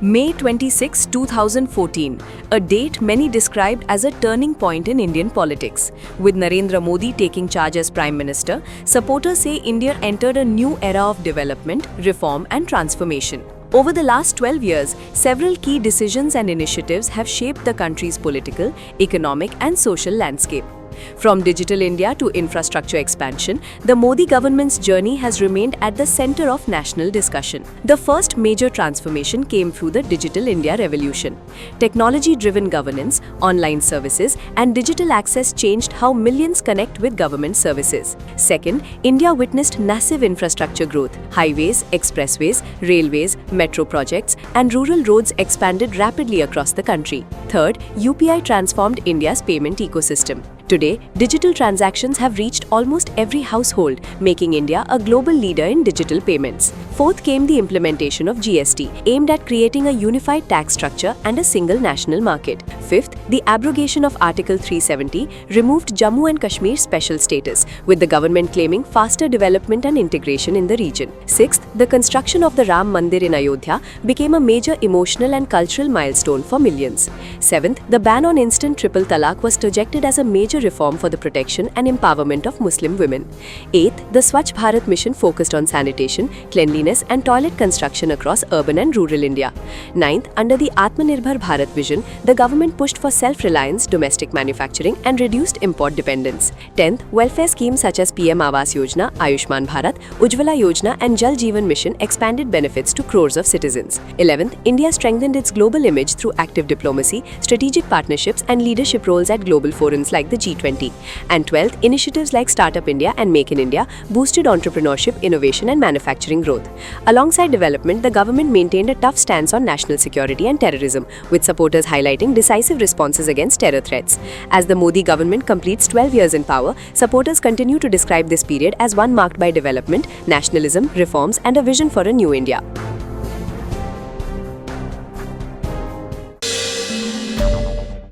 May 26, 2014, a date many described as a turning point in Indian politics. With Narendra Modi taking charge as Prime Minister, supporters say India entered a new era of development, reform and transformation. Over the last 12 years, several key decisions and initiatives have shaped the country's political, economic and social landscape. From Digital India to infrastructure expansion, the Modi government's journey has remained at the center of national discussion. The first major transformation came through the Digital India revolution. Technology-driven governance, online services, and digital access changed how millions connect with government services. Second, India witnessed massive infrastructure growth. Highways, expressways, railways, metro projects, and rural roads expanded rapidly across the country. Third, UPI transformed India's payment ecosystem. Today, digital transactions have reached almost every household, making India a global leader in digital payments. Fourth came the implementation of GST, aimed at creating a unified tax structure and a single national market. Fifth, the abrogation of Article 370 removed Jammu and Kashmir's special status, with the government claiming faster development and integration in the region. Sixth, the construction of the Ram Mandir in Ayodhya became a major emotional and cultural milestone for millions. Seventh, the ban on instant triple talaq was projected as a major reform for the protection and empowerment of Muslim women. Eighth, the Swachh Bharat mission focused on sanitation, cleanliness and toilet construction across urban and rural India. Ninth, under the Atmanirbhar Bharat vision, the government pushed for self-reliance, domestic manufacturing and reduced import dependence. 10th, welfare schemes such as PM Awas Yojana, Ayushman Bharat, Ujjwala Yojana and Jal Jeevan Mission expanded benefits to crores of citizens. 11th, India strengthened its global image through active diplomacy, strategic partnerships and leadership roles at global forums like the G20. And 12th, initiatives like Startup India and Make in India boosted entrepreneurship, innovation and manufacturing growth. Alongside development, the government maintained a tough stance on national security and terrorism, with supporters highlighting decisive responses against terror threats. As the Modi government completes 12 years in power, supporters continue to describe this period as one marked by development, nationalism, reforms and a vision for a new India.